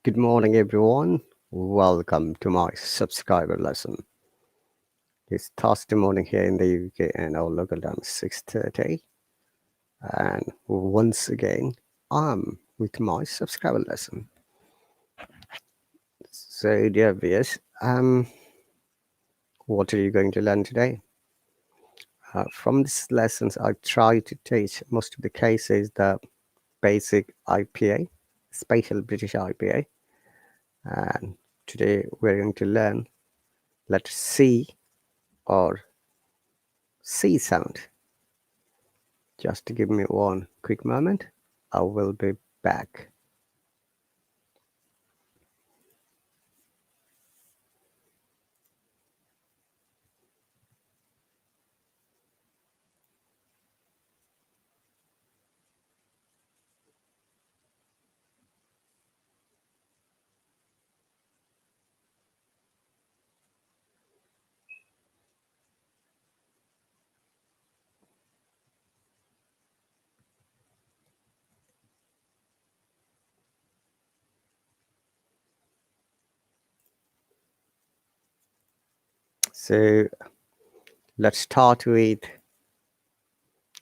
Good morning, everyone. Welcome to my subscriber lesson. It's Thursday morning here in the UK, and our local time is 6:30. And once again, I'm with my subscriber lesson. So, dear viewers, what are you going to learn today? From these lessons, I try to teach most of the cases the basic IPA, Special British IPA, and today we're going to learn letter C or C sound. Just to give me one quick moment, I will be back. So let's start with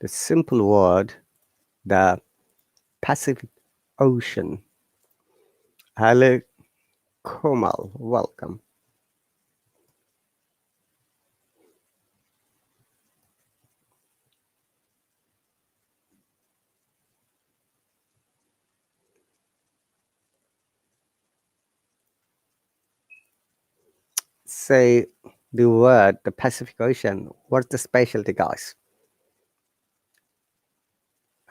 the simple word, the Pacific Ocean. Hello, Komal, welcome. So the word, the Pacific Ocean, what's the specialty, guys?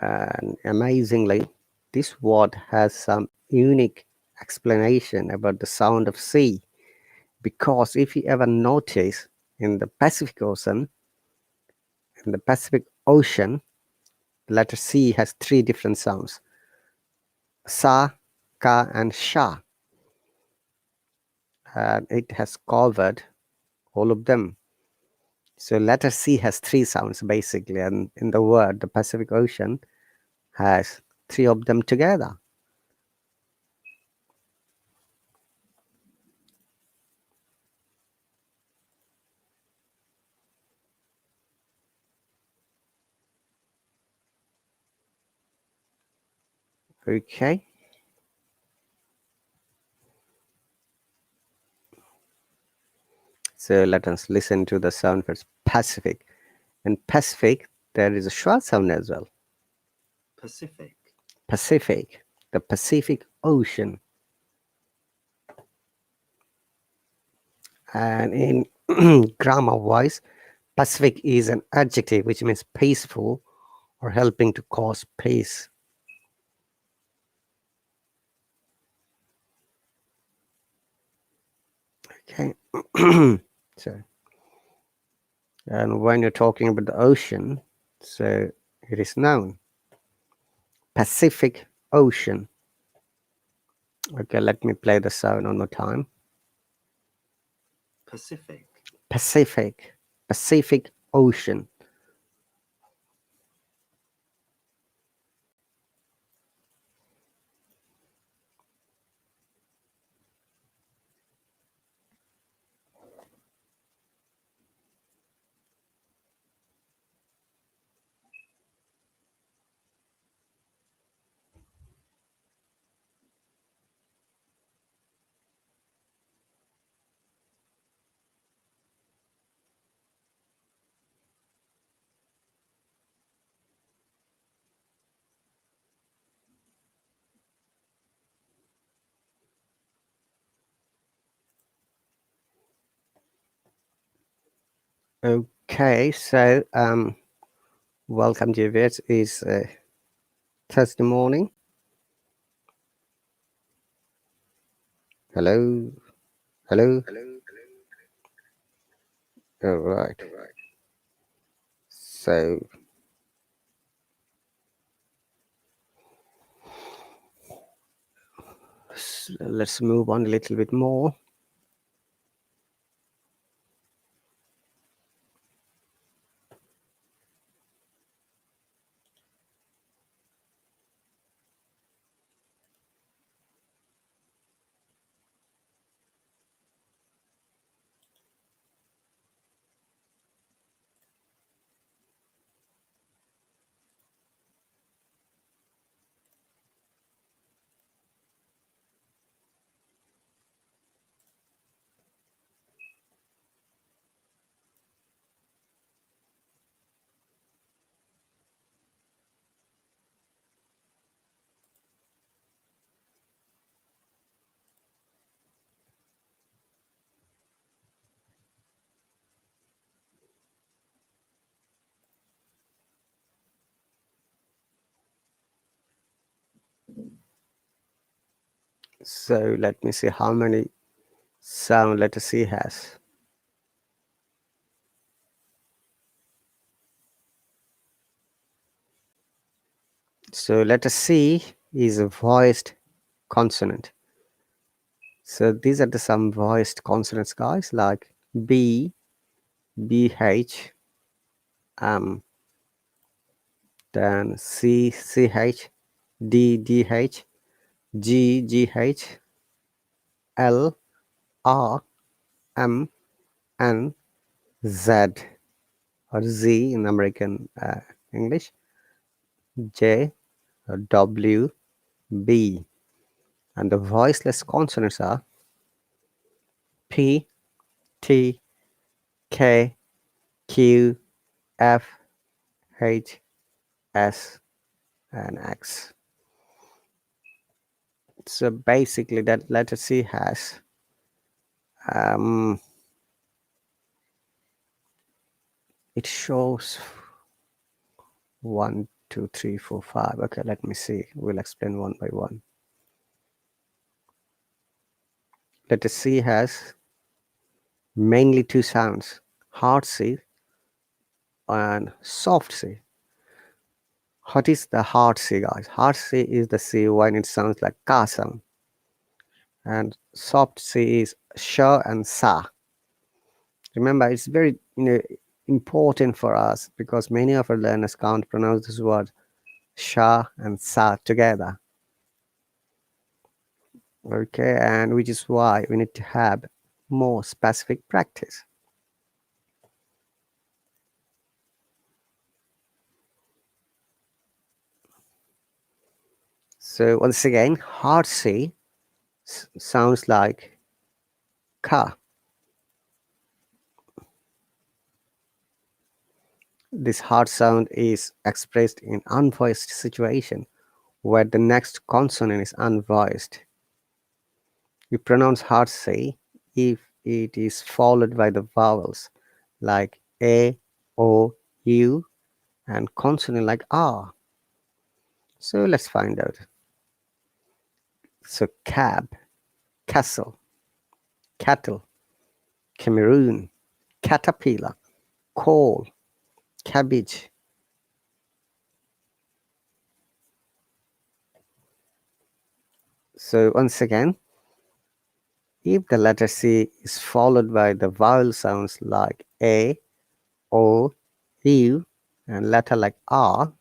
And amazingly, this word has some unique explanation about the sound of sea. Because if you ever notice in the Pacific Ocean, the letter C has three different sounds: sa, ka, and sha. And it has covered all of them. So letter C has three sounds basically, and in the word, the Pacific Ocean has three of them together. Okay. So let us listen to the sound for Pacific. In Pacific, there is a schwa sound as well. Pacific. Pacific, the Pacific Ocean. And in grammar wise, Pacific is an adjective which means peaceful or helping to cause peace. Okay. So, and when you're talking about the ocean, so it is noun. Pacific Ocean. Okay, let me play the sound one more time. Pacific. Pacific. Pacific Ocean. Okay, so welcome to it. It's Thursday morning. Hello, hello. All right. So let's move on a little bit more. So let me see how many sound letter C has. So letter C is a voiced consonant. So these are some voiced consonants, guys, like B, BH, then C, CH, D, DH, G, GH, L, R, M, N, Z, or Z in American English, J, W, B. And the voiceless consonants are P, T, K, Q, F, H, S, and X. So basically that letter C has it shows 1, 2, 3, 4, 5. Okay, let me see. We'll explain one by one. Letter C has mainly two sounds, hard C and soft C. What is the hard C, guys? Hard C is the C when it sounds like ka sound. And soft C is sh and sa. Remember, it's very important for us because many of our learners can't pronounce this word sha and sa together. Okay, and which is why we need to have more specific practice. So once again, hard C sounds like ka. This hard sound is expressed in unvoiced situation where the next consonant is unvoiced. We pronounce hard C if it is followed by the vowels like A, O, U, and consonant like R. So let's find out. So cab, castle, cattle, Cameroon, caterpillar, coal, cabbage. So once again, if the letter C is followed by the vowel sounds like A, O, U, and letter like R,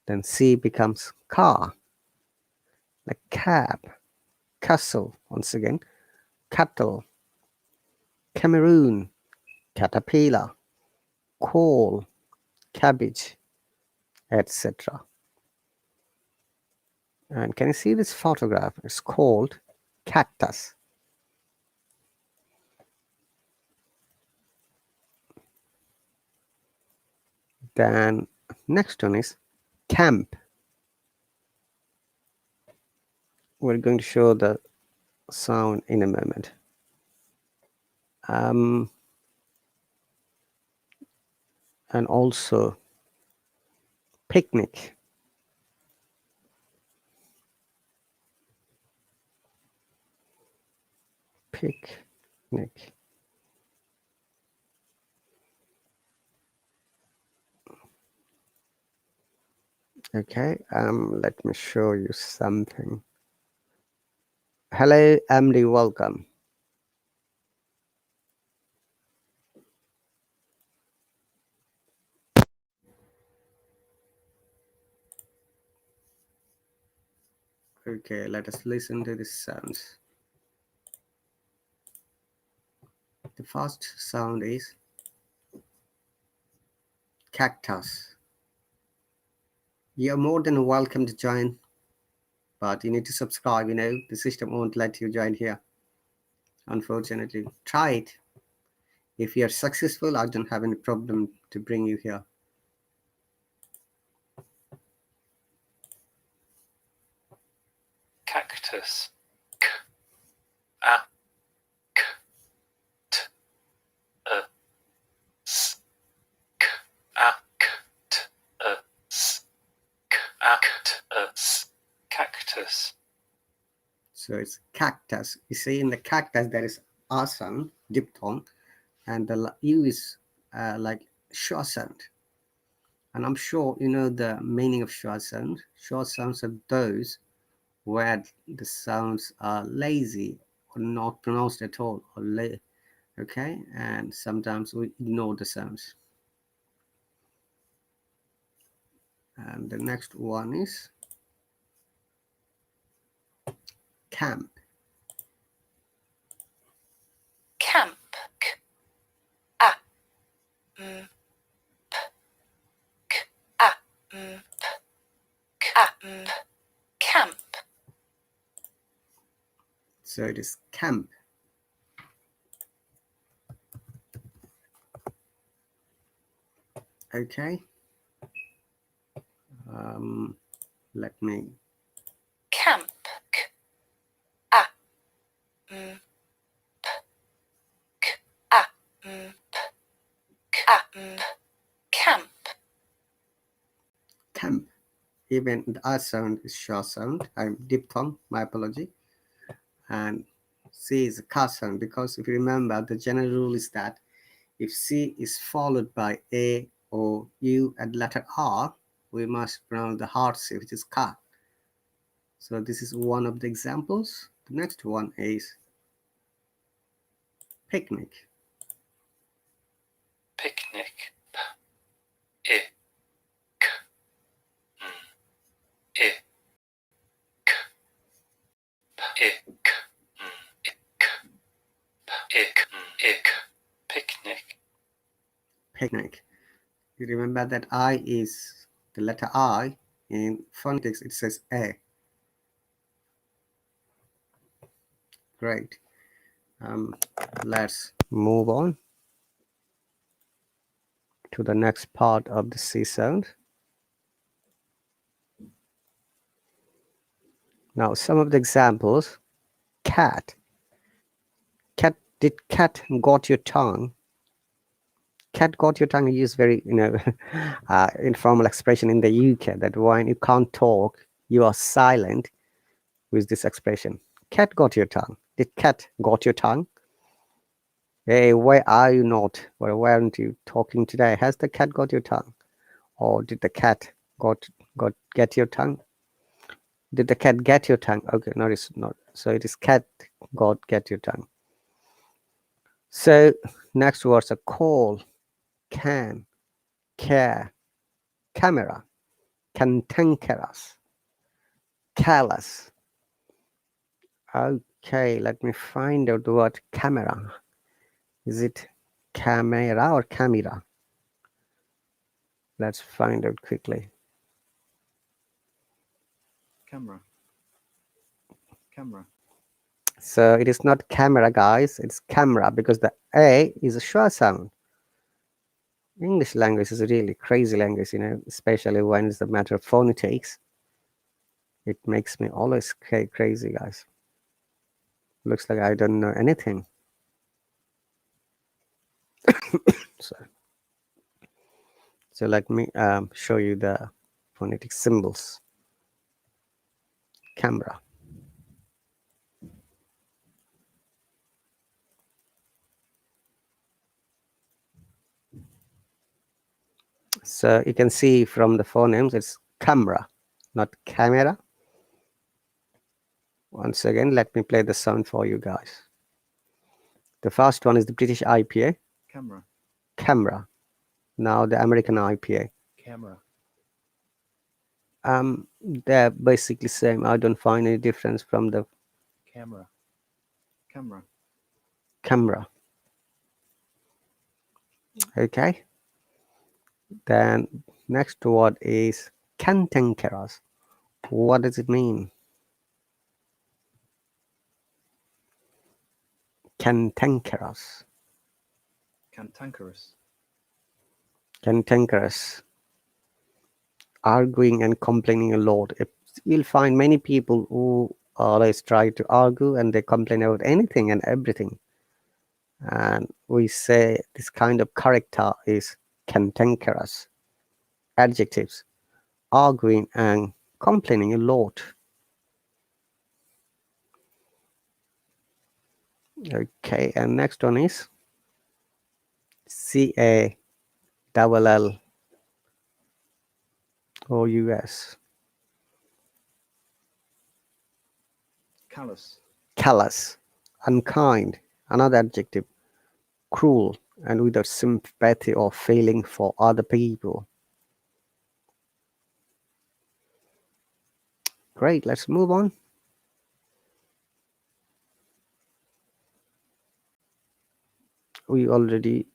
then C becomes car, like cab, castle, once again, cattle, Cameroon, caterpillar, coal, cabbage, etc. And can you see this photograph? It's called cactus. Then next one is camp. We're going to show the sound in a moment. And also picnic. Picnic. Okay, let me show you something. Hello, Emily, welcome. Okay, let us listen to the sounds. The first sound is cactus. You're more than welcome to join, but you need to subscribe. The system won't let you join here, unfortunately. Try it. If you're successful, I don't have any problem to bring you here. Cactus. K. A. K. T. S. K. A. K. T. S. K. A. K. T. S. Cactus. So it's cactus. You see, in the cactus there is R sound, diphthong, and the U is like short sound. And I'm sure you know the meaning of short sound. Short sounds are those where the sounds are lazy or not pronounced at all, or okay, and sometimes we ignore the sounds. And the next one is camp. Camp. K, a, m, p, k, a, m, p, k, a, m, camp. So it is camp. Okay. Let me. Camp. K, a, m, p, k, a, m, p, k, a, m, camp. Camp. Even the R sound is short sound. I'm diphthong. My apology. And C is a car sound, because if you remember, the general rule is that if C is followed by A or U and letter R, we must pronounce the hard C, which is car. So this is one of the examples. The next one is picnic. Picnic. P, I, k, m, I, k, p, I, k, m, I, k, p, I, k, m, I, k. Picnic. Picnic. You remember that I is the letter I. In phonetics, it says A. Great. Let's move on to the next part of the C sound. Now, some of the examples. Cat. Cat. Did cat got your tongue? Cat got your tongue is very, informal expression in the UK, that when you can't talk, you are silent with this expression. Cat got your tongue. Did cat got your tongue? Hey, why are you not? Or why aren't you talking today? Has the cat got your tongue? Or did the cat get your tongue? Did the cat get your tongue? Okay, no, it's not. So it is cat got get your tongue. So next words are call, can, care, camera, cantankerous, callous. Okay, let me find out the word camera. Is it camera or camera? Let's find out quickly. Camera. Camera. So it is not camera, guys. It's camera, because the A is a short sound. English language is a really crazy language, especially when it's a matter of phonetics. It makes me always crazy, guys. Looks like I don't know anything. So let me show you the phonetic symbols. Camera. So you can see from the phonemes, it's camera, not camera. Once again, let me play the sound for you guys. The first one is the British IPA. Camera. Camera. Now the American IPA. Camera. They're basically same. I don't find any difference from the Camera. Camera. camera. Okay. Then next word is cantankerous. What does it mean? Cantankerous. Cantankerous. Cantankerous. Arguing and complaining a lot. You'll find many people who always try to argue and they complain about anything and everything. And we say this kind of character is cantankerous. Adjectives: arguing and complaining a lot. Okay, and next one is CALLLOUS. Callous. Callous, unkind, another adjective, cruel, and without sympathy or feeling for other people. Great, let's move on. We already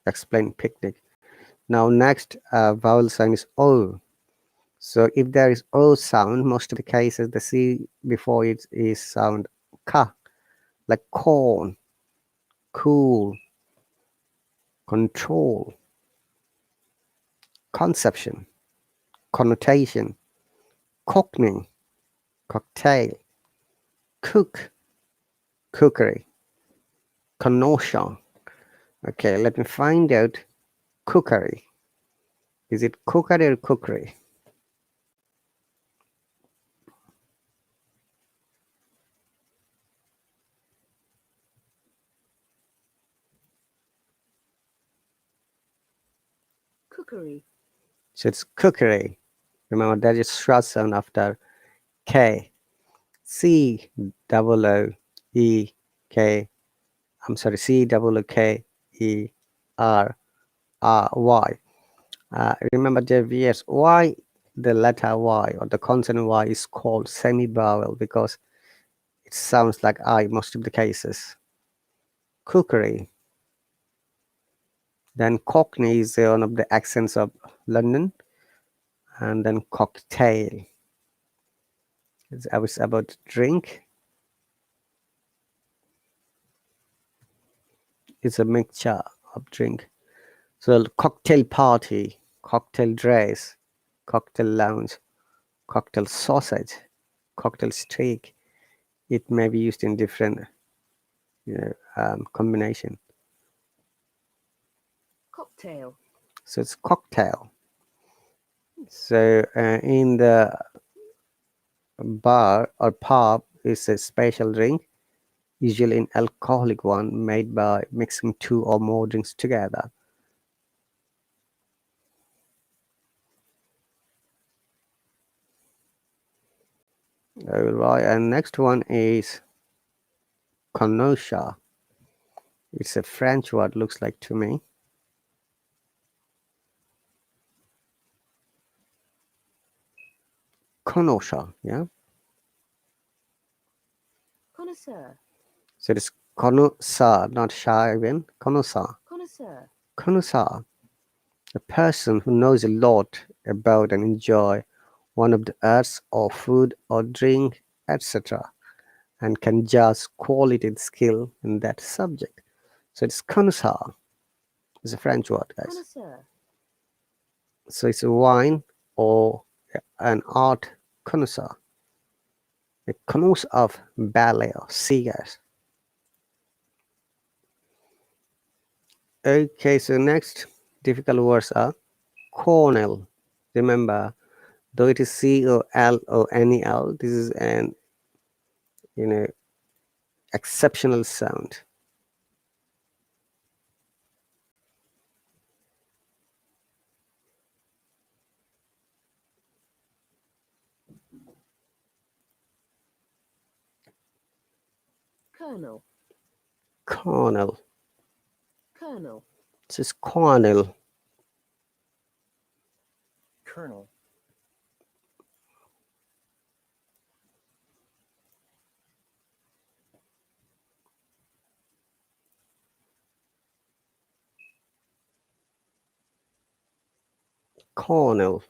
explained picnic. Now next vowel sign is O. So if there is O sound, most of the cases the C before it is sound Ka, like corn, cool, control, conception, connotation, cockney, cocktail, cook, cookery, connotation. Okay, let me find out cookery. Is it cookery or cookery? Cookery. So it's cookery. Remember, there is short sound after K. C double O E K. I'm sorry, C double O K E R R Y. Remember, JVS, why the letter Y or the consonant Y is called semi-vowel? Because it sounds like I most of the cases. Cookery. Then Cockney is one of the accents of London. And then cocktail. It's about drink. It's a mixture of drink. So cocktail party, cocktail dress, cocktail lounge, cocktail sausage, cocktail steak. It may be used in different combination. Cocktail. So it's cocktail. So in the bar or pub is a special drink, usually an alcoholic one made by mixing two or more drinks together. All right, and next one is connoisseur. It's a French word, looks like to me. Connoisseur, yeah. Connoisseur. So it's connoisseur, not shy even. Connoisseur. Connoisseur. Connoisseur. A person who knows a lot about and enjoy one of the arts or food or drink, etc., and can judge quality and skill in that subject. So it's connoisseur. It's a French word, guys. Connoisseur. So it's a wine or an art connoisseur. A connoisseur of ballet or cigars. Okay, so next difficult words are cornel. Remember, though it is COLONEL, this is an exceptional sound. Colonel. Cornel. Colonel. This is cornel. Colonel. Cornel.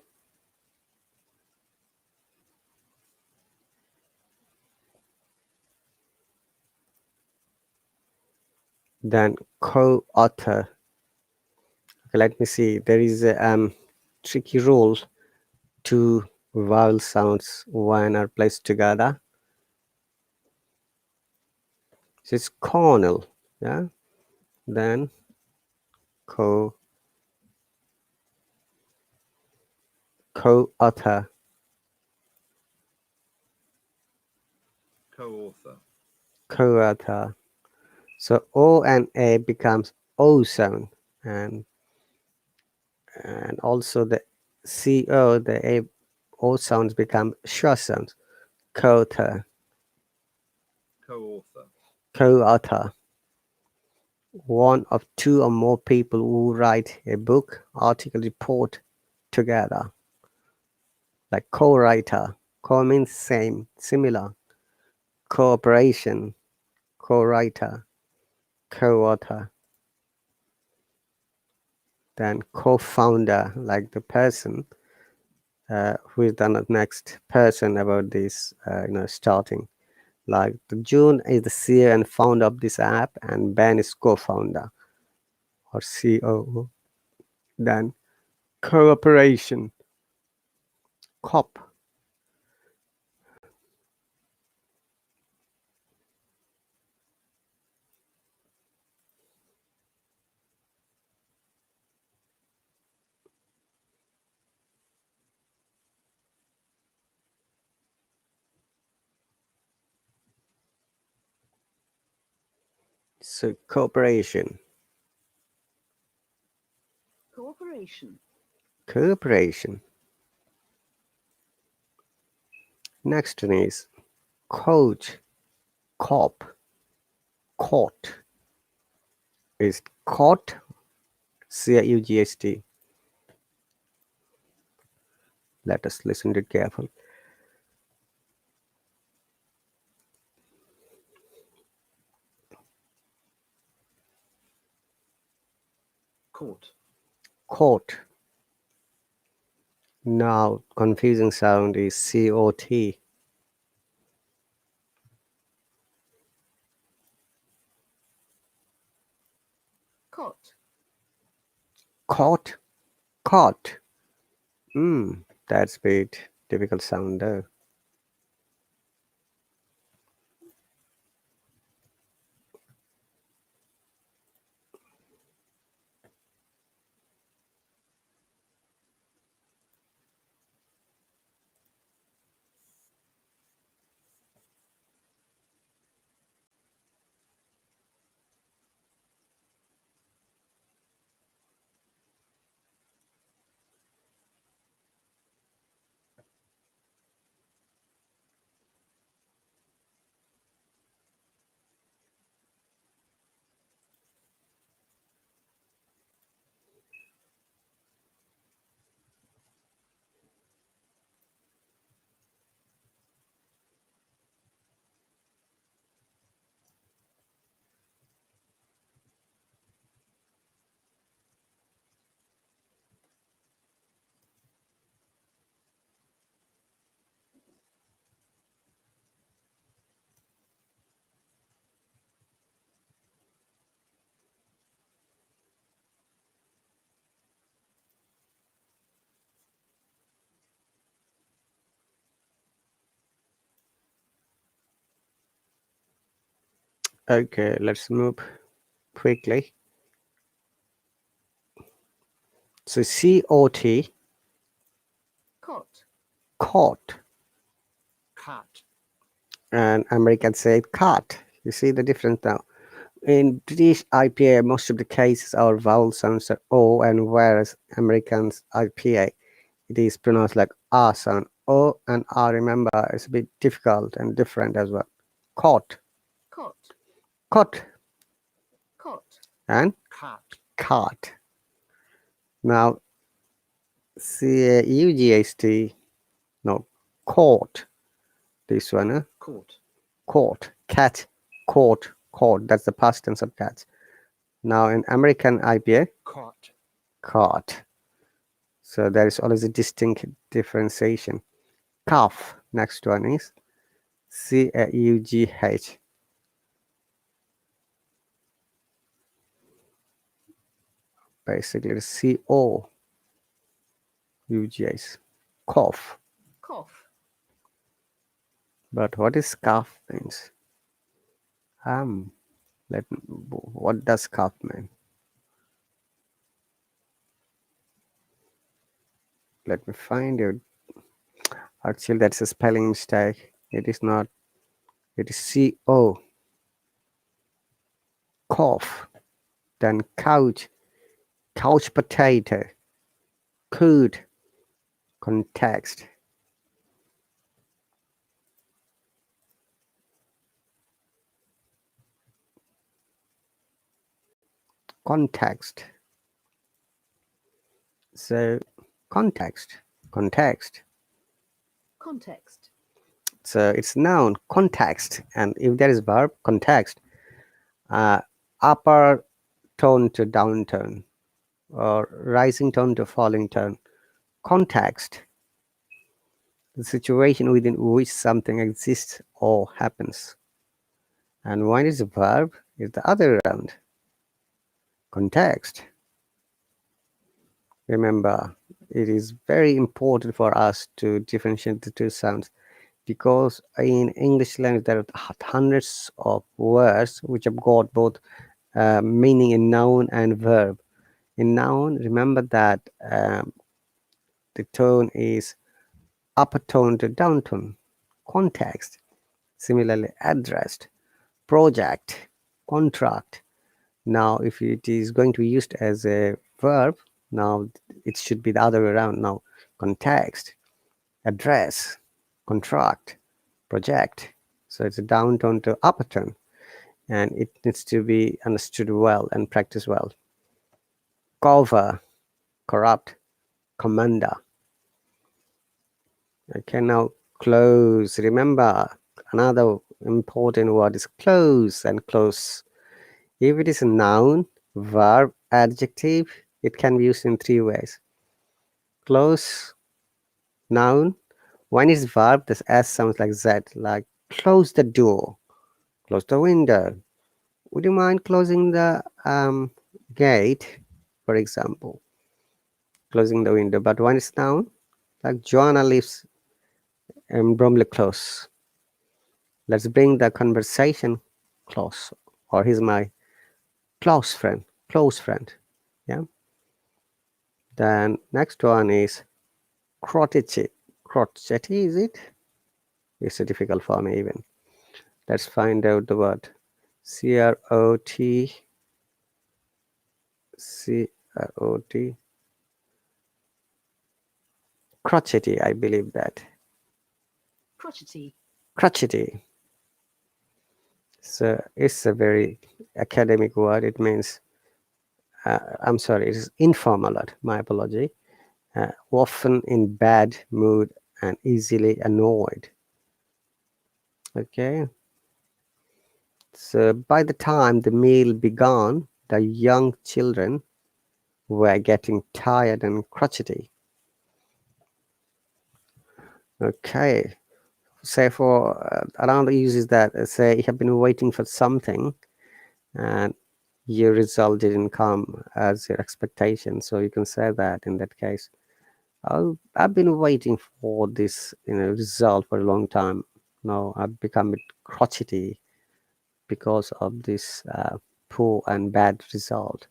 Then co-author. Okay, let me see. There is a tricky rule. Two vowel sounds when are placed together. So it's cornel, yeah. Then co-author. Co-author. co-author. So O and A becomes O sound, and also the CO, the A O sounds become sh sounds. Co-author, Co-author. co-author. One of two or more people who write a book, article, report together. Like co-writer. Co means same, similar. Cooperation, co-writer, co-author. Then co-founder, like the person who is the next person about this, starting. Like the June is the CEO and founder of this app, and Ben is co-founder or COO. Then cooperation, COP. So cooperation, Cooperation. cooperation. Next one is coach, cop, court. Is court, COUGST. Let us listen to it carefully. Court. Court. Now confusing sound is COT. Cot. Caught, caught. That's a bit difficult sound though. Okay, let's move quickly. So COT, Cot. caught, Cat. and Americans say cat. You see the difference now. In British IPA, most of the cases are vowel sounds are O, and whereas Americans IPA, it is pronounced like R sound. O and R, remember, is a bit difficult and different as well. Caught, Cot. caught, Cot. and Cat. cart. Now, CAUGST, no, caught. This one, Court. caught, cat, caught, caught. That's the past tense of cats. Now, in American IPA, Caught. caught. So there is always a distinct differentiation. Calf, next one is CAUGH. Basically, it's COUGH. Cough. Cough. But what is calf means? What does calf mean? Let me find it. Actually, that's a spelling mistake. It is not. It is CO. cough, then couch, couch potato, could, context. Context. So context, context. Context. So it's noun, context, and if there is verb, context. Upper tone to down tone, or rising tone to falling tone. Context, the situation within which something exists or happens. And when it's a verb, it's the other around. Context. Remember, it is very important for us to differentiate the two sounds, because in English language there are hundreds of words which have got both meaning in noun and verb. In noun, remember that the tone is upper tone to down tone. Context. Similarly, addressed, project, contract. Now, if it is going to be used as a verb, now it should be the other way around. Now, context, address, contract, project. So it's a down tone to upper tone, and it needs to be understood well and practiced well. Cover, corrupt, commander. Okay, now close. Remember, another important word is close and close. If it is a noun, verb, adjective, it can be used in three ways. Close, noun. When it's verb, this S sounds like Z, like close the door, close the window. Would you mind closing the gate, for example? Closing the window. But when it's noun, like Joanna lives in Bromley Close. Let's bring the conversation close. Or he's my close friend. Close friend. Yeah. Then next one is crotchety. Crotchety, is it? It's a difficult for me even. Let's find out the word. C-R-O-T. C-R-O-T. Crotchety, I believe that. Crotchety. Crotchety. So it's a very academic word. It means, I'm sorry, it is informal word. My apology. Often in bad mood and easily annoyed. Okay. So by the time the meal began, the young children were getting tired and crotchety. Okay. Say for another use is that say you have been waiting for something and your result didn't come as your expectation. So you can say that in that case. I've been waiting for this result for a long time. Now I've become a bit crotchety because of this poor and bad result.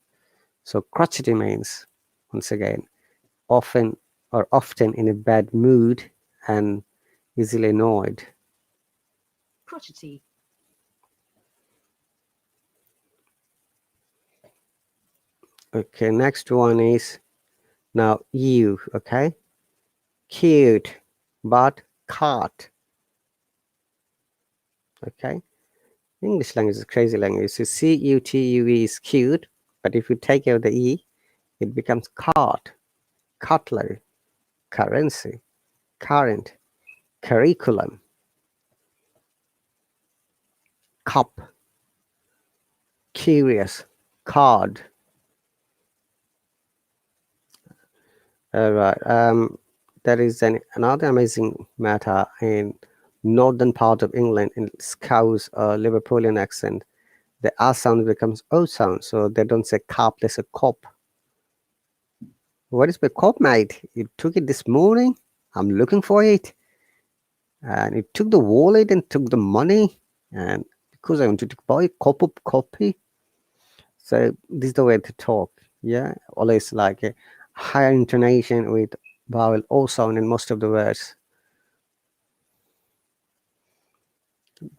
So crotchety means, once again, often or often in a bad mood and easily annoyed. Crotchety. Okay, next one is now you, okay? Cute, but cart. Okay? English language is a crazy language. So C-U-T-U-E is cute, but if you take out the E, it becomes cart, cutlery, currency, current, curriculum, cup, curious, card. All right. There is another amazing matter in northern part of England in Scouse or Liverpoolian accent. The R sound becomes O sound, so they don't say cup, they say cop. What is my cop, mate? You took it this morning? I'm looking for it. And it took the wallet and took the money. And because I wanted to buy a cop up copy. So this is the way to talk. Yeah. Always like a higher intonation with vowel O sound in most of the words.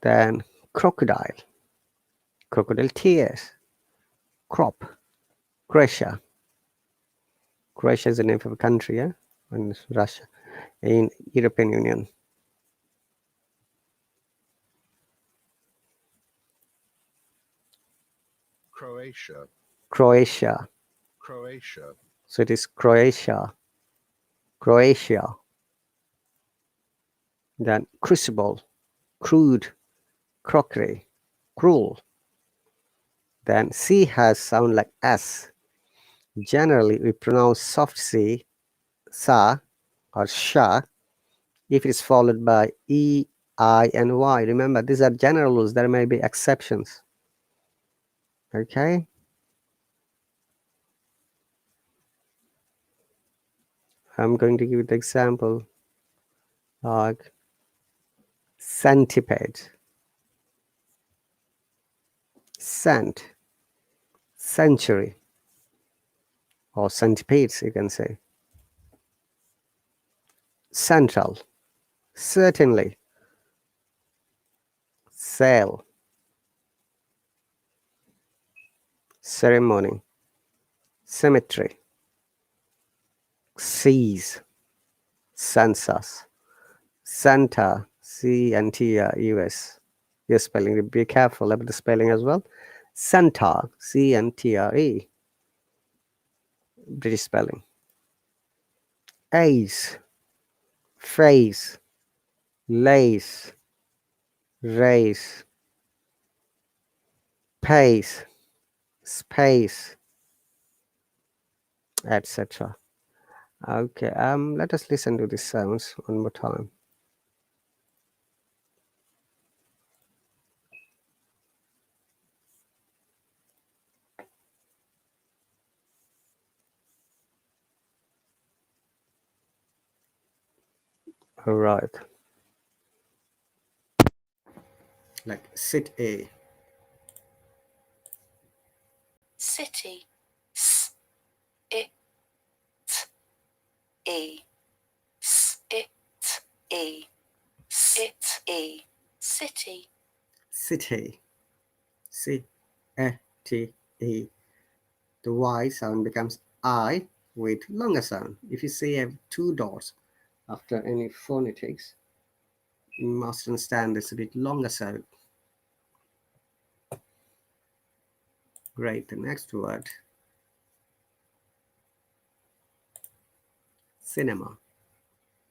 Then crocodile. Crocodile tears. Crop. Croatia. Croatia is the name of a country, yeah, and Russia in European Union. Croatia. Croatia. Croatia. So it is Croatia. Croatia. Then crucible, crude, crockery, cruel. Then C has sound like S. Generally, we pronounce soft C, sa, or sha, if it is followed by E, I, and Y. Remember, these are general rules. There may be exceptions. Okay? I'm going to give you the example like centipede, cent, century, or centipedes, you can say. Central, certainly, sail, ceremony, symmetry, seas, census, Santa, C-N-T-R-U-S. Your spelling, be careful about the spelling as well. Centaur, C-N-T-R-E, British spelling. Ace, phase, lace, race, pace, space, etc. Okay, let us listen to these sounds one more time. All right. Like sit A. City. S it e. S it e. Sit e. City. City. C-A-T-E. The Y sound becomes I with longer sound. If you say have two dots after any phonetics, you must understand this a bit longer sound. Great. The next word, cinema.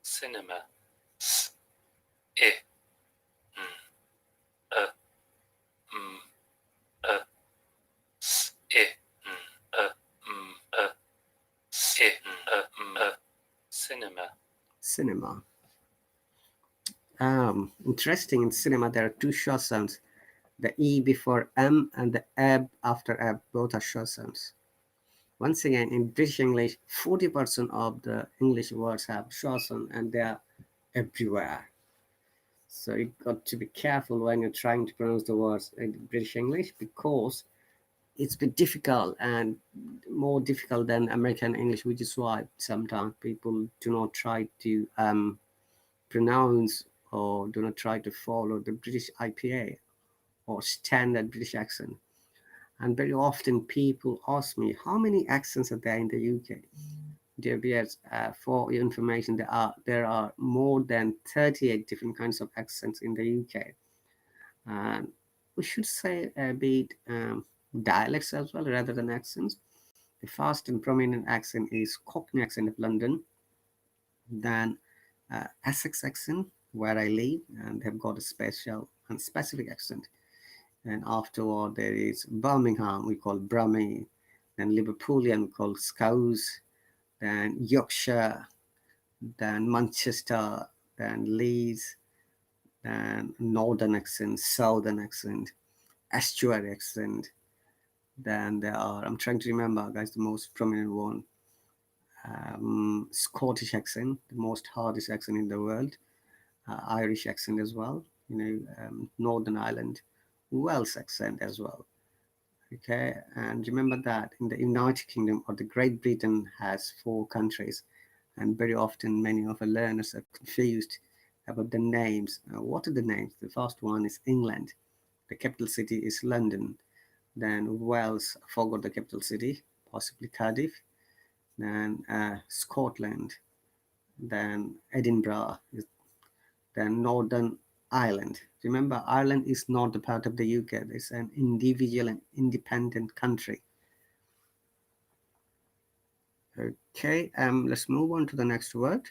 Cinema. S I N A M A S I N A M A S I N A M A Cinema. Cinema. Interesting. In cinema, there are two short sounds. The E before M and the ab after ab. Both are short sounds. Once again, in British English, 40% of the English words have short sound, and they are everywhere. So you got to be careful when you're trying to pronounce the words in British English, because it's a bit difficult and more difficult than American English, which is why sometimes people do not try to pronounce or do not try to follow the British IPA or standard British accent. And very often people ask me, how many accents are there in the UK? Dear bears, for your information, there are more than 38 different kinds of accents in the UK. And we should say a bit dialects as well rather than accents. The fast and prominent accent is Cockney accent of London, then Essex accent where I live, and they've got a special and specific accent. And afterward there is Birmingham, we call Brummie, then Liverpoolian we call Scouse, then Yorkshire, then Manchester, then Leeds, then Northern accent, Southern accent, Estuary accent. Then there are, I'm trying to remember, guys, the most prominent one, Scottish accent, the most hardest accent in the world, Irish accent as well, Northern Ireland, Welsh accent as well. Okay, and remember that in the United Kingdom or the Great Britain has four countries, and very often many of our learners are confused about the names. What are the names? The first one is England. The capital city is London. Then Wales, I forgot the capital city, possibly Cardiff. Then Scotland. Then Edinburgh. Then Northern Ireland. Remember, Ireland is not a part of the UK. It's an individual and independent country. Okay, let's move on to the next word.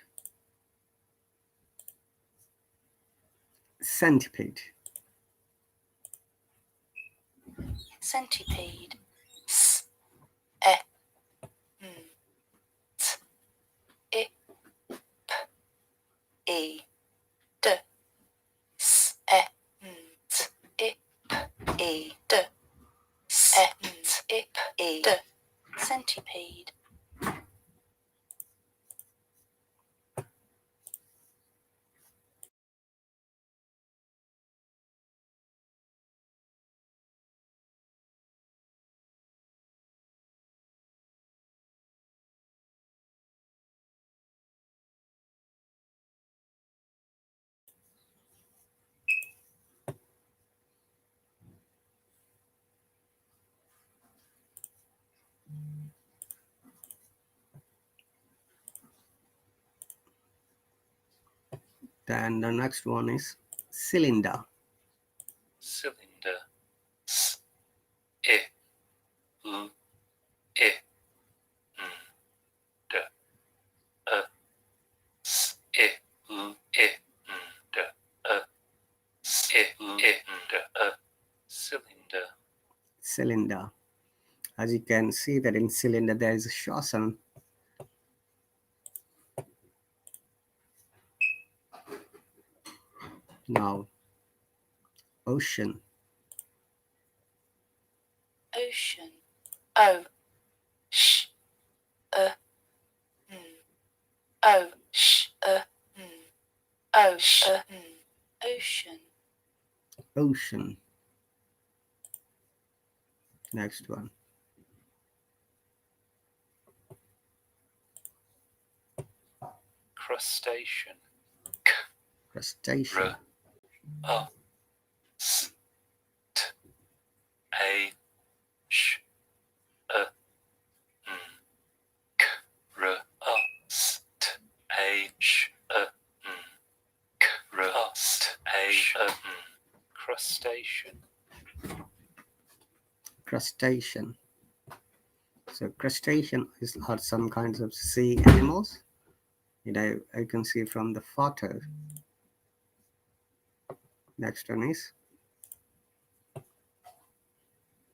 Centipede. Centipede. E D S E N T I P E D S E N T I P E D centipede. Then the next one is cylinder. Cylinder. S I L I N D S I L I N D S I L I N D cylinder. Cylinder. As you can see that in cylinder there is a short sound. Now, ocean. Ocean. O sh N O sh N O sh N ocean. Ocean. Next one. Crustacean. Crustacean. R A S T A Sh A N K R A S T A Sh A N K R A S T A Sh A N crustacean. Crustacean. So crustacean are some kinds of sea animals. I can see from the photo. Next one is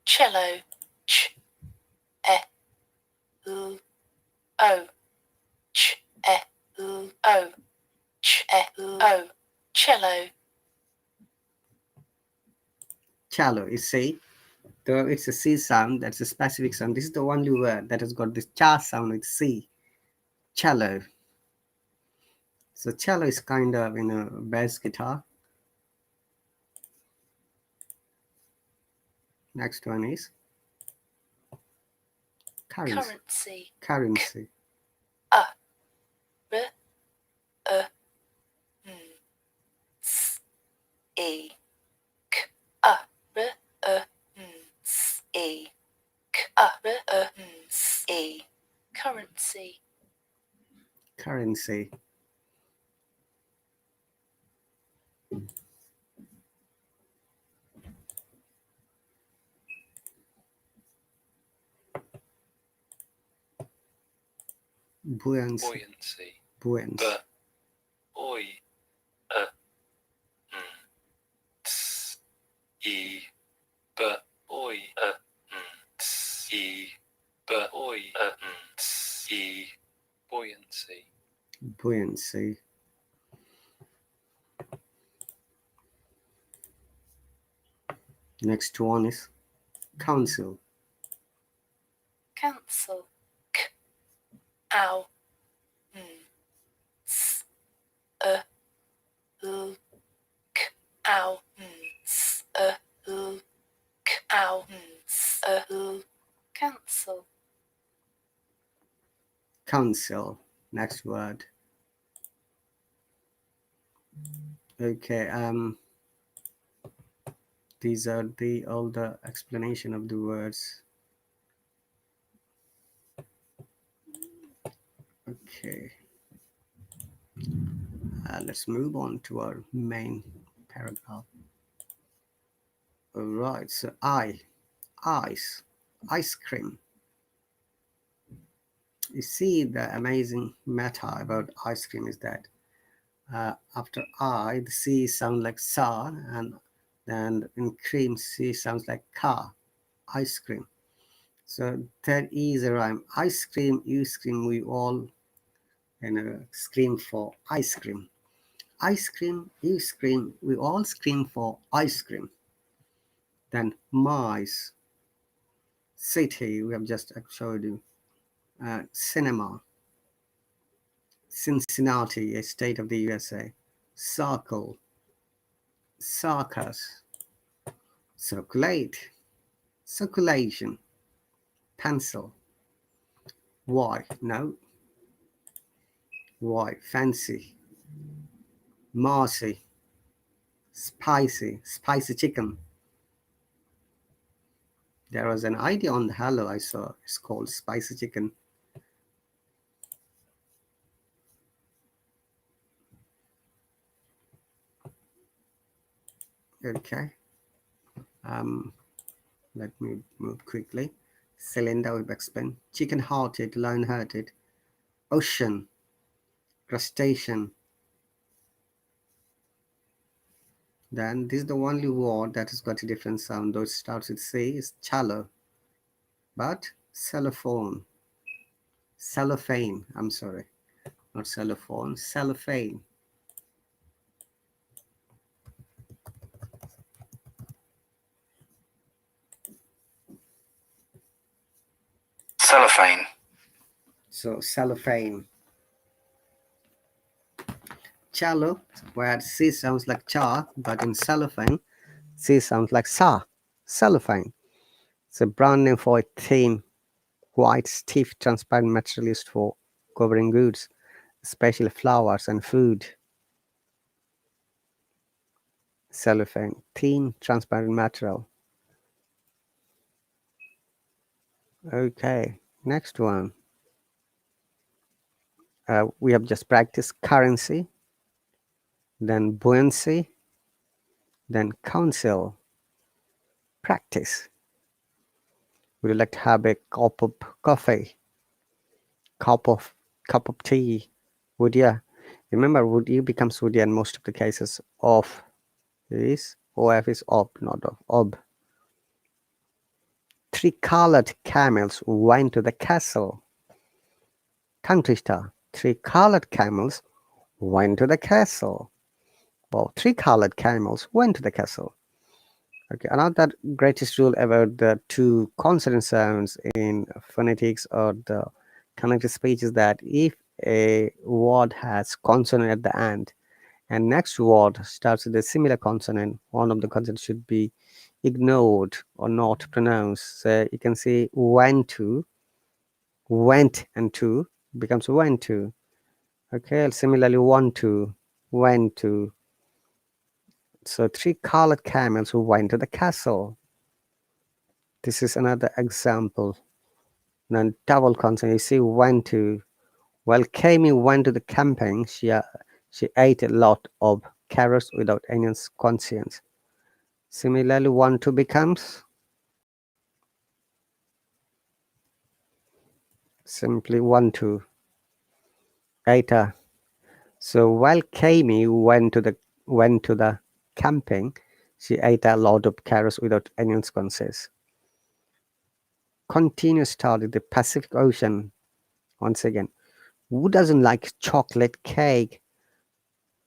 Cello. Ch E L O Ch E L O Ch E L O cello. cello. You see, though it's a C sound, that's a specific sound. This is the only word that has got this cha sound with C. Cello. So cello is kind of bass guitar. Next one is currency. Currency. Currency. A R A N S E K A R A N S E K A R A N S E currency. Currency. Buoyancy. Buoyancy. Buoyancy. B oi A N S E B oi A N S E B oi A N S E buoyancy. Buoyancy. Next one is council. Council. K ow N S A L K ow N S A L K ow N S A L council. Council. Next word. These are all the explanation of the words. Okay. Let's move on to our main paragraph. All right. So ice, ice cream. You see, the amazing meta about ice cream is that after I, the C sounds like sa, and then in cream, C sounds like ka, ice cream. So that is a rhyme. Ice cream, you scream, we all scream for ice cream. Ice cream, you scream, we all scream for ice cream. Then mice, city, we have just showed you. Cinema, Cincinnati, a state of the USA. Circle, circus, circulate, circulation, pencil. Why? No. Why? Fancy, Marcy, spicy, spicy chicken. There was an idea on the Hallo I saw. It's called spicy chicken. Okay. Let me move quickly. Cylinder with backspin. Chicken-hearted, lion-hearted. Ocean, crustacean. Then this is the only word that has got a different sound, though it starts with C, is shallow. But cellophane, cellophane, I'm sorry, not cellophane, cellophane. Cellophane. So cellophane. Cello, where C sounds like cha, but in cellophane, C sounds like sa, cellophane. It's a brand name for a thin, white, stiff, transparent material used for covering goods, especially flowers and food. Cellophane, thin, transparent material. Okay, next one. We have just practiced currency, then buoyancy, then council. Practice. Would you like to have a cup of coffee? Cup of tea? Would you? Remember, would you becomes would you in most of the cases. Of is of is ob, not of ob. 3 colored camels went to the castle. Country star. 3 colored camels went to the castle. Well, 3 colored camels went to the castle. Okay, another greatest rule about the 2 consonant sounds in phonetics or the connected speech is that if a word has consonant at the end and next word starts with a similar consonant, one of the consonants should be ignored or not pronounced. So you can say went to, went and to becomes went to. Okay, similarly want to, went to. So 3 colored camels who went to the castle. This is another example. Then double consonant. You see, went to. While Kami went to the camping, she ate a lot of carrots without any conscience. Similarly, want to becomes simply want to. Ate a. So while Kami went to the camping, she ate a lot of carrots without any conscience. Continue study the Pacific Ocean. Once again, who doesn't like chocolate cake?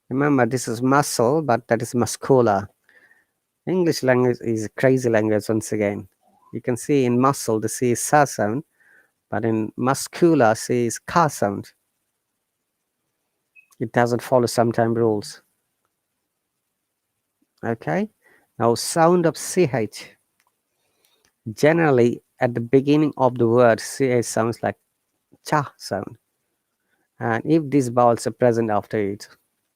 Remember, this is muscle, but that is muscular. English language is a crazy language once again. You can see in muscle, the C is sa sound, but in muscular, C is ka sound. It doesn't follow sometime rules. Okay? Now, sound of CH. Generally, at the beginning of the word, CH sounds like cha sound. And if these vowels are present after it,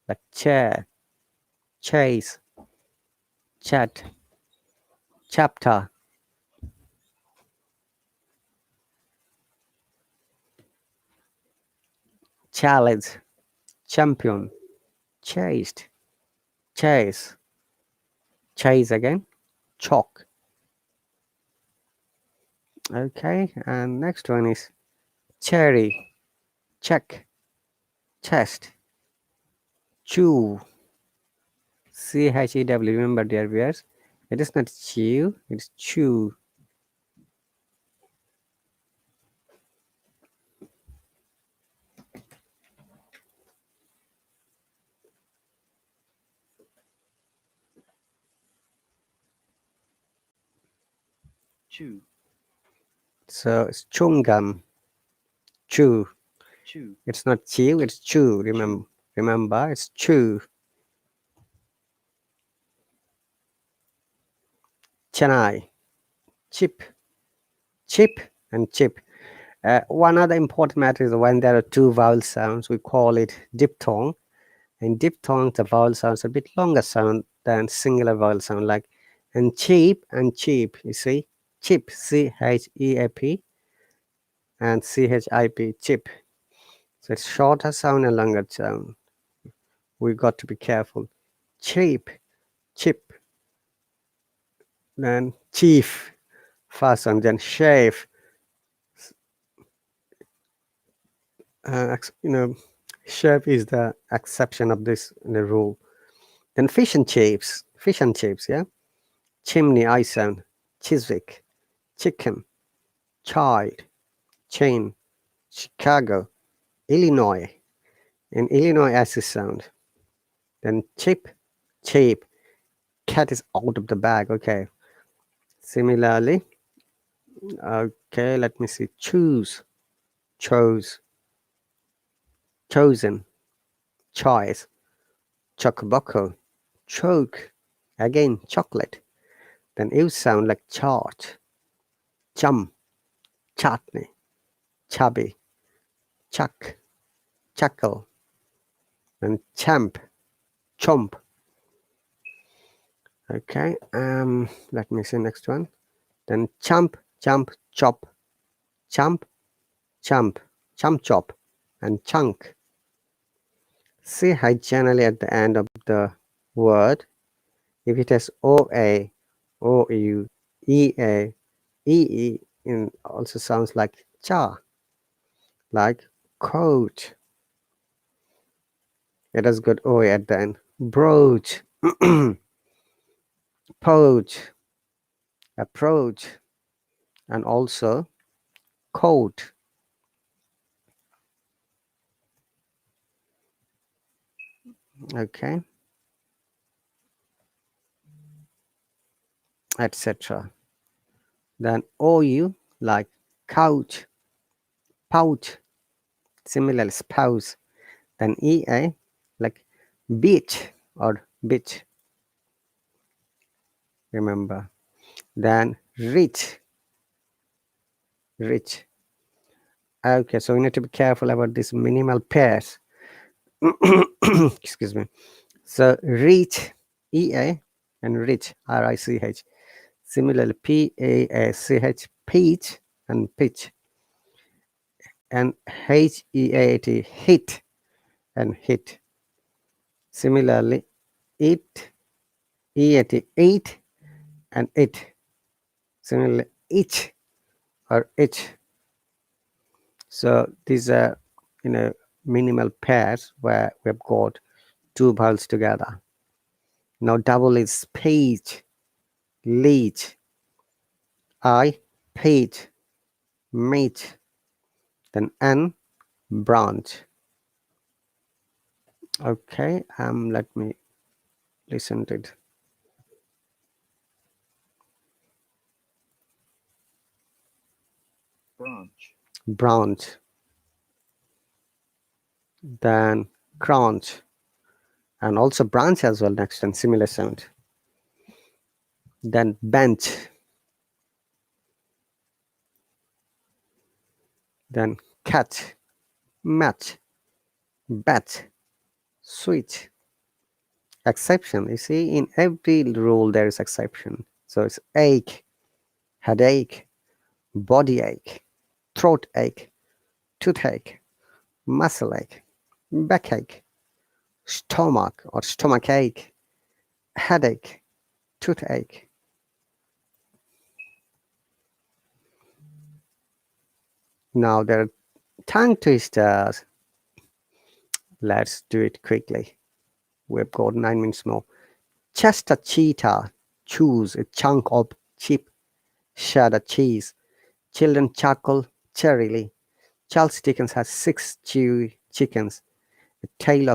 like chair, chase, chat, chapter, challenge, champion, chased, chase, chase again, chalk. Okay, and next one is cherry, check, chest, chew, chew. Remember, dear viewers, it is not chew, it's chew. chew, So it's chewing gum, chew. chew, It's not chew, it's chew. Remember, it's chew. Chennai, chip, chip, and chip. One other important matter is when there are two vowel sounds, we call it diphthong. In diphthong, the vowel sounds a bit longer sound than singular vowel sound, like and cheap and cheap. You see, chip, CHEAP, and CHIP, chip. So it's shorter sound and longer sound. We got to be careful. Cheap, chip, then chief, fast sound, then shave. Chef is the exception of this the rule. Then fish and chips, yeah. Chimney, I sound. Chiswick, chicken, child, chain, Chicago, Illinois. In Illinois, as a sound. Then chip, cheap. Cat is out of the bag. Okay. Similarly, okay, let me see. Choose, chose, chosen, choice, chocobuco, choke. Again, chocolate. Then you sound like chart, chum, chutney, chubby, chuck, chuckle, and champ, chomp. Okay, let me see next one. Then chump, jump, chop, chump, chump, chump chop, and chunk. See how generally at the end of the word, if it has OA, OU, EA, EE, it also sounds like cha, like coat. It has got OA at the end. Brooch, poach, approach, and also coat. Okay, etc. Then OU like couch, pouch, similarly spouse. Then EA like beach or bitch, remember. Then rich, rich. Okay, so we need to be careful about these minimal pairs. Excuse me. So reach, EA, and rich, RICH. Similarly, PACH, peach, and pitch. And HEAT, hit, and hit. Similarly, it, EAT, eat, and it. Similarly, itch or itch. So these are, minimal pairs where we've got two vowels together. Now double is page, leech, page, meet, then N, branch. Okay, let me listen to it. branch, Branch, then crunch, and also branch as well next and similar sound. Then bench, then catch, match, batch, switch. Exception, you see, in every rule there is exception. So it's ache, headache, body ache, throat ache, toothache, muscle ache, backache, stomach or stomach ache, headache, toothache. Now there are tongue twisters. Let's do it quickly. We've got 9 minutes more. Chester cheetah chews a chunk of cheap cheddar cheese. Children chuckle cheerily. Charles Dickens has 6 chewy chickens, a tale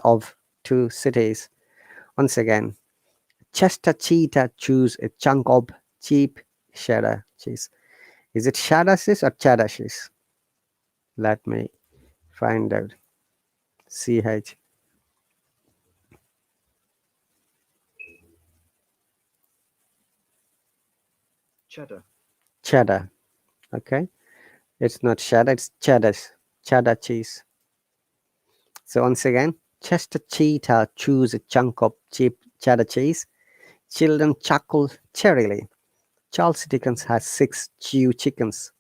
of two cities. Once again, Chester cheetah chews a chunk of cheap cheddar cheese. Is it cheddar cheese or cheddar cheese? Let me find out. CH. Cheddar. Cheddar. Okay. It's not cheddar, it's cheddar cheese. So once again, Chester cheetah chews a chunk of cheap cheddar cheese. Children chuckle cheerily. Charles Dickens has 6 chew chickens,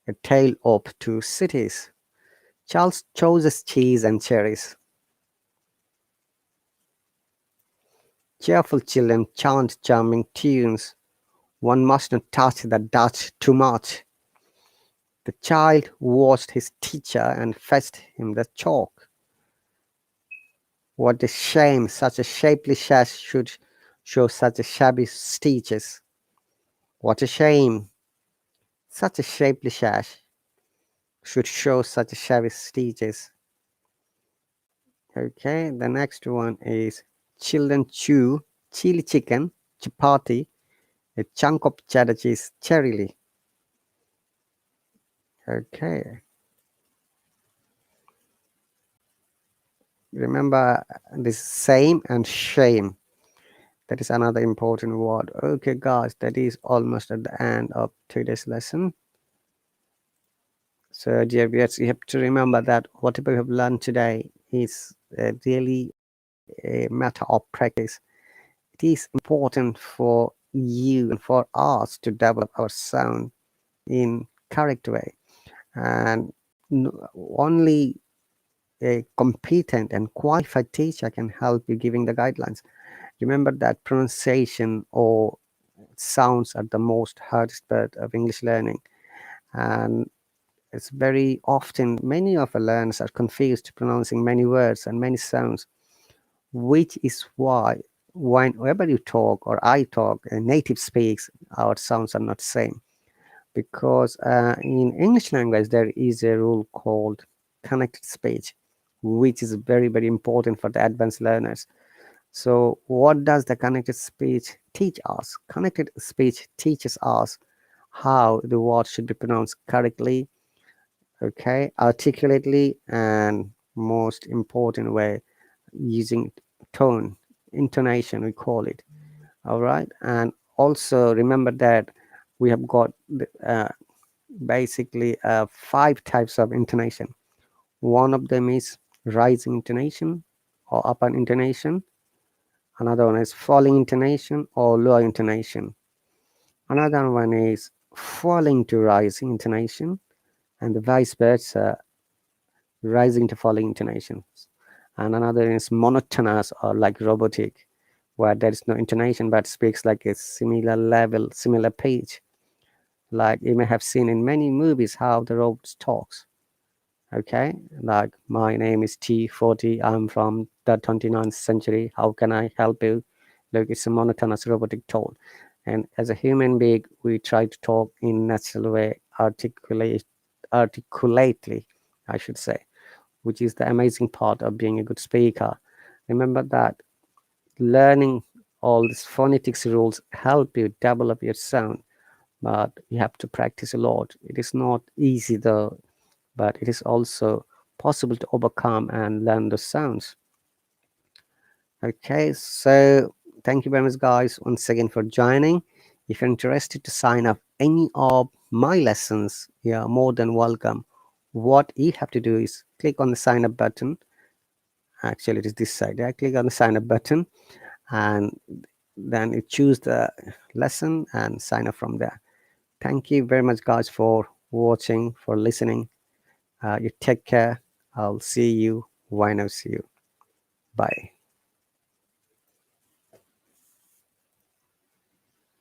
a tale of two cities. Charles chooses cheese and cherries. Cheerful children chant charming tunes. One must not touch the Dutch too much. The child watched his teacher and fetched him the chalk. What a shame such a shapely sash should show such a shabby stitches. What a shame such a shapely sash should show such a shabby stitches. Okay, the next one is children chew chili chicken, chapati, a chunk of cheddar cheese, cheerily. Okay. Remember this same and shame. That is another important word. Okay, guys, that is almost at the end of today's lesson. So, dear viewers, you have to remember that whatever you have learned today is really a matter of practice. It is important for you and for us to develop our sound in correct way, and only a competent and qualified teacher can help you giving the guidelines. Remember that pronunciation or sounds are the most hardest part of English learning, and it's very often many of our learners are confused pronouncing many words and many sounds, which is why whenever you talk or I talk, a native speaks, our sounds are not same. Because in English language there is a rule called connected speech, which is very very important for the advanced learners. So what does the connected speech teach us? Connected speech teaches us how the word should be pronounced correctly, okay, articulately, and most important way, using tone, intonation we call it. All right, and also remember that we have got basically 5 types of intonation. One of them is rising intonation or upper intonation. Another one is falling intonation or lower intonation. Another one is falling to rising intonation, and the vice versa, rising to falling intonations. And another is monotonous or like robotic, where there is no intonation but speaks like a similar level, similar pitch. Like you may have seen in many movies how the robot talks. Okay, like my name is T40, I'm from the 29th century, how can I help you? Like it's a monotonous robotic tone. And as a human being, we try to talk in natural way, articulately, I should say, which is the amazing part of being a good speaker. Remember that learning all these phonetics rules help you develop your sound, but you have to practice a lot. It is not easy though, but it is also possible to overcome and learn the sounds. Okay, so thank you very much guys once again for joining. If you're interested to sign up any of my lessons, you are more than welcome. What you have to do is click on the sign up button. Actually it is this side. I click on the sign up button, and then you choose the lesson and sign up from there. Thank you very much, guys, for watching, for listening. You take care. I'll see you when I see you. Bye.